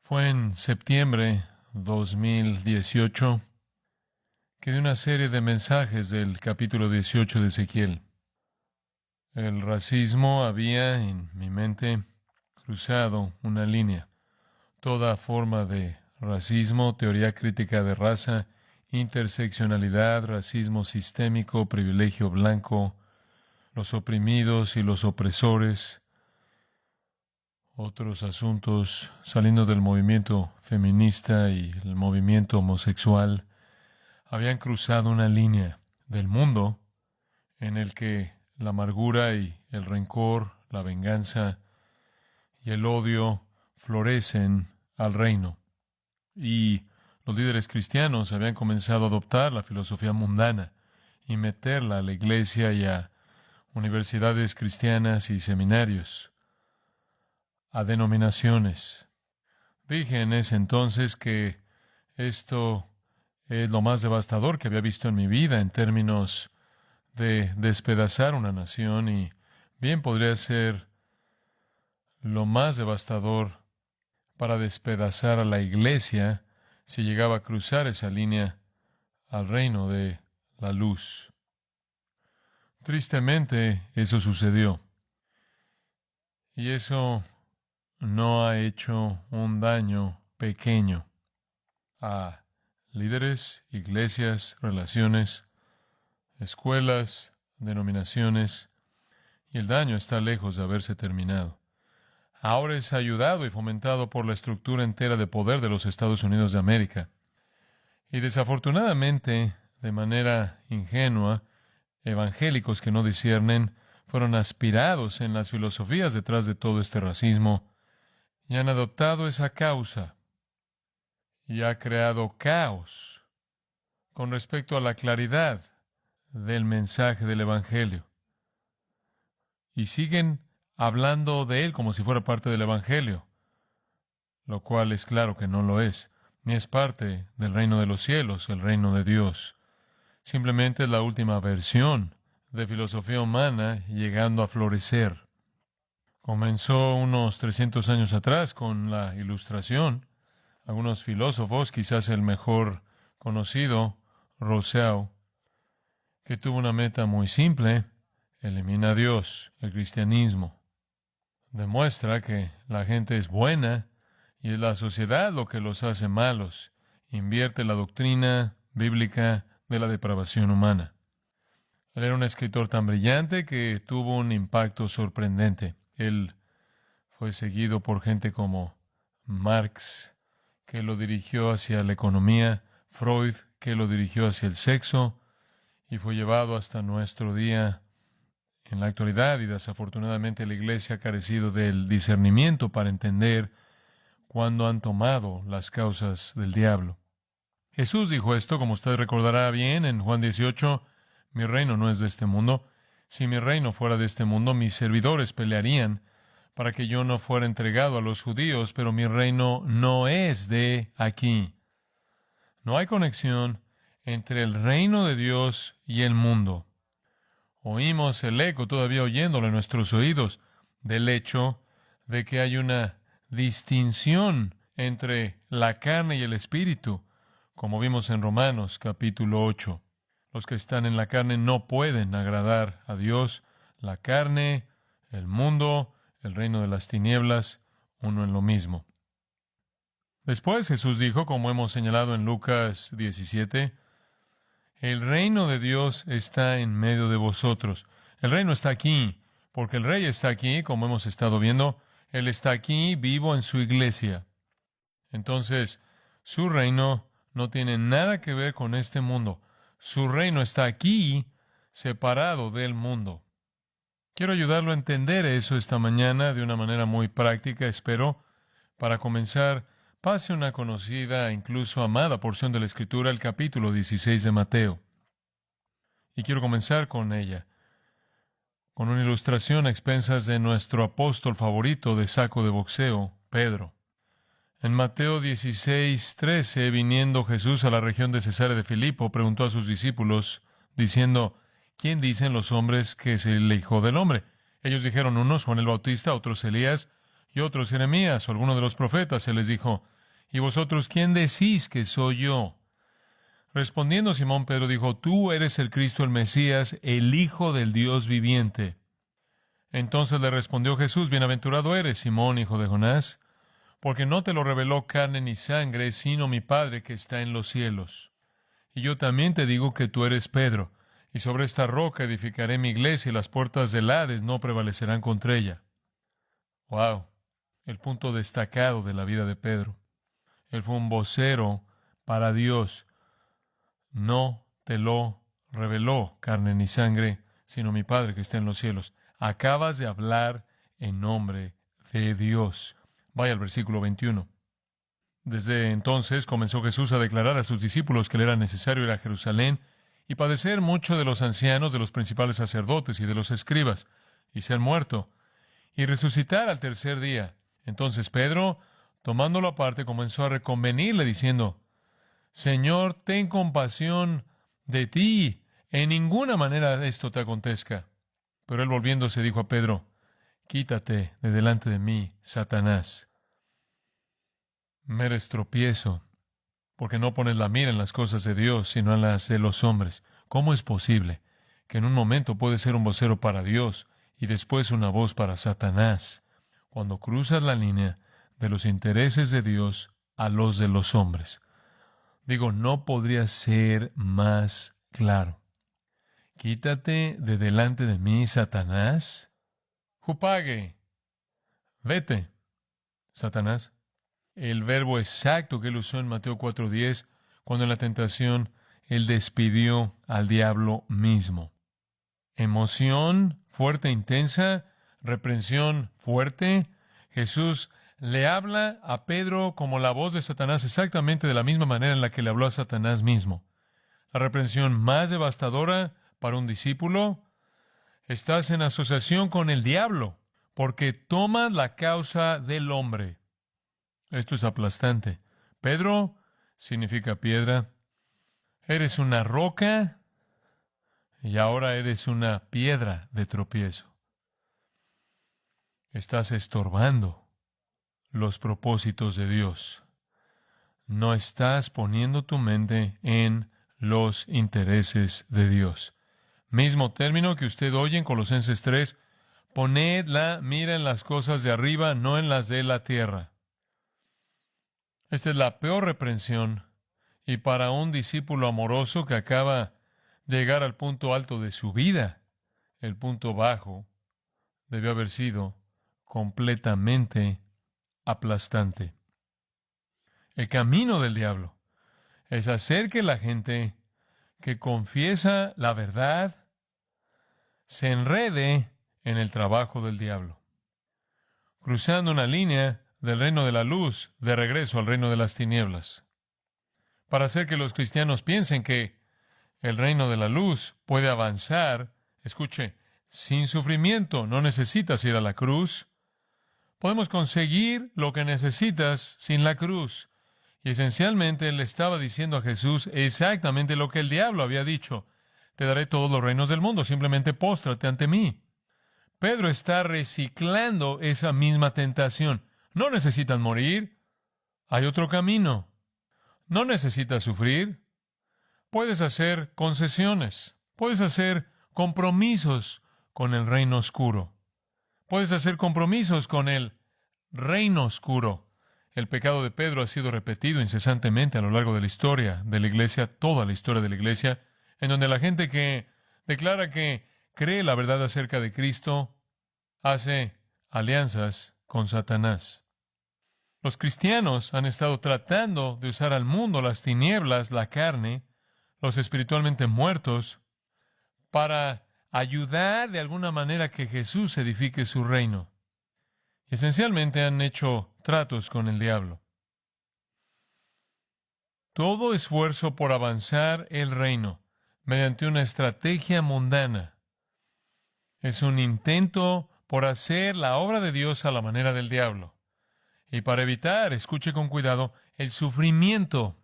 Fue en septiembre 2018 que di una serie de mensajes del capítulo 18 de Ezequiel. El racismo había en mi mente cruzado una línea. Toda forma de racismo, teoría crítica de raza, interseccionalidad, racismo sistémico, privilegio blanco, los oprimidos y los opresores, otros asuntos saliendo del movimiento feminista y el movimiento homosexual, habían cruzado una línea del mundo en el que la amargura y el rencor, la venganza y el odio florecen al reino. Y los líderes cristianos habían comenzado a adoptar la filosofía mundana y meterla a la iglesia y a universidades cristianas y seminarios, a denominaciones. Dije en ese entonces que esto es lo más devastador que había visto en mi vida en términos de despedazar una nación, y bien podría ser lo más devastador para despedazar a la iglesia si llegaba a cruzar esa línea al reino de la luz. Tristemente, eso sucedió. Y eso no ha hecho un daño pequeño a líderes, iglesias, relaciones, escuelas, denominaciones, y el daño está lejos de haberse terminado. Ahora es ayudado y fomentado por la estructura entera de poder de los Estados Unidos de América. Y desafortunadamente, de manera ingenua, evangélicos que no disciernen fueron aspirados en las filosofías detrás de todo este racismo y han adoptado esa causa y ha creado caos con respecto a la claridad del mensaje del Evangelio. Y siguen hablando de él como si fuera parte del Evangelio, lo cual es claro que no lo es, ni es parte del reino de los cielos, el reino de Dios. Simplemente es la última versión de filosofía humana llegando a florecer. Comenzó unos 300 años atrás con la Ilustración. Algunos filósofos, quizás el mejor conocido, Rousseau, que tuvo una meta muy simple: elimina a Dios. El cristianismo demuestra que la gente es buena y es la sociedad lo que los hace malos. Invierte la doctrina bíblica de la depravación humana. Él era un escritor tan brillante que tuvo un impacto sorprendente. Él fue seguido por gente como Marx, que lo dirigió hacia la economía, Freud, que lo dirigió hacia el sexo, y fue llevado hasta nuestro día en la actualidad, y desafortunadamente la iglesia ha carecido del discernimiento para entender cuándo han tomado las causas del diablo. Jesús dijo esto, como usted recordará bien, en Juan 18, mi reino no es de este mundo. Si mi reino fuera de este mundo, mis servidores pelearían para que yo no fuera entregado a los judíos, pero mi reino no es de aquí. No hay conexión entre el reino de Dios y el mundo. Oímos el eco, todavía oyéndolo en nuestros oídos, del hecho de que hay una distinción entre la carne y el espíritu, como vimos en Romanos capítulo 8. Los que están en la carne no pueden agradar a Dios. La carne, el mundo, el reino de las tinieblas, uno en lo mismo. Después Jesús dijo, como hemos señalado en Lucas 17, el reino de Dios está en medio de vosotros. El reino está aquí, porque el Rey está aquí, como hemos estado viendo. Él está aquí, vivo en su iglesia. Entonces, su reino no tiene nada que ver con este mundo. Su reino está aquí, separado del mundo. Quiero ayudarlo a entender eso esta mañana de una manera muy práctica, espero. Para comenzar, pase una conocida e incluso amada porción de la Escritura, el capítulo 16 de Mateo. Y quiero comenzar con ella, con una ilustración a expensas de nuestro apóstol favorito de saco de boxeo, Pedro. En Mateo 16:13, viniendo Jesús a la región de Cesarea de Filipo, preguntó a sus discípulos, diciendo, ¿quién dicen los hombres que es el Hijo del Hombre? Ellos dijeron, unos Juan el Bautista, otros Elías, y otros Jeremías o alguno de los profetas. Él les dijo, ¿y vosotros quién decís que soy yo? Respondiendo Simón Pedro dijo, tú eres el Cristo, el Mesías, el Hijo del Dios viviente. Entonces le respondió Jesús, bienaventurado eres, Simón, hijo de Jonás, porque no te lo reveló carne ni sangre, sino mi Padre que está en los cielos. Y yo también te digo que tú eres Pedro, y sobre esta roca edificaré mi iglesia, y las puertas del Hades no prevalecerán contra ella. Wow, el punto destacado de la vida de Pedro. Él fue un vocero para Dios. No te lo reveló carne ni sangre, sino mi Padre que está en los cielos. Acabas de hablar en nombre de Dios. Vaya al versículo 21. Desde entonces comenzó Jesús a declarar a sus discípulos que le era necesario ir a Jerusalén y padecer mucho de los ancianos, de los principales sacerdotes y de los escribas, y ser muerto, y resucitar al tercer día. Entonces Pedro, tomándolo aparte, comenzó a reconvenirle, diciendo, Señor, ten compasión de ti, en ninguna manera esto te acontezca. Pero él volviéndose dijo a Pedro, quítate de delante de mí, Satanás. Me eres tropiezo, porque no pones la mira en las cosas de Dios, sino en las de los hombres. ¿Cómo es posible que en un momento puedes ser un vocero para Dios y después una voz para Satanás, cuando cruzas la línea de los intereses de Dios a los de los hombres? Digo, no podría ser más claro. Quítate de delante de mí, Satanás. Jupage, vete, Satanás. El verbo exacto que él usó en Mateo 4:10, cuando en la tentación él despidió al diablo mismo. Emoción fuerte, intensa, reprensión fuerte. Jesús le habla a Pedro como la voz de Satanás exactamente de la misma manera en la que le habló a Satanás mismo. La reprensión más devastadora para un discípulo: estás en asociación con el diablo porque tomas la causa del hombre. Esto es aplastante. Pedro significa piedra. Eres una roca y ahora eres una piedra de tropiezo. Estás estorbando los propósitos de Dios. No estás poniendo tu mente en los intereses de Dios. Mismo término que usted oye en Colosenses 3, poned la mira en las cosas de arriba, no en las de la tierra. Esta es la peor reprensión, y para un discípulo amoroso que acaba de llegar al punto alto de su vida, el punto bajo debió haber sido completamente aplastante. El camino del diablo es hacer que la gente que confiesa la verdad se enrede en el trabajo del diablo, cruzando una línea del reino de la luz de regreso al reino de las tinieblas, para hacer que los cristianos piensen que el reino de la luz puede avanzar. Escuche, sin sufrimiento. No necesitas ir a la cruz. Podemos conseguir lo que necesitas sin la cruz. Y esencialmente él estaba diciendo a Jesús exactamente lo que el diablo había dicho. Te daré todos los reinos del mundo, simplemente póstrate ante mí. Pedro está reciclando esa misma tentación. No necesitas morir. Hay otro camino. No necesitas sufrir. Puedes hacer concesiones. Puedes hacer compromisos con el reino oscuro. Puedes hacer compromisos con el reino oscuro. El pecado de Pedro ha sido repetido incesantemente a lo largo de la historia de la iglesia, toda la historia de la iglesia, en donde la gente que declara que cree la verdad acerca de Cristo hace alianzas con Satanás. Los cristianos han estado tratando de usar al mundo, las tinieblas, la carne, los espiritualmente muertos, para ayudar de alguna manera a que Jesús edifique su reino. Esencialmente han hecho tratos con el diablo. Todo esfuerzo por avanzar el reino mediante una estrategia mundana es un intento por hacer la obra de Dios a la manera del diablo. Y para evitar, escuche con cuidado, el sufrimiento,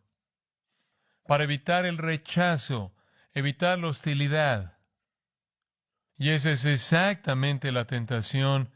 para evitar el rechazo, evitar la hostilidad. Y esa es exactamente la tentación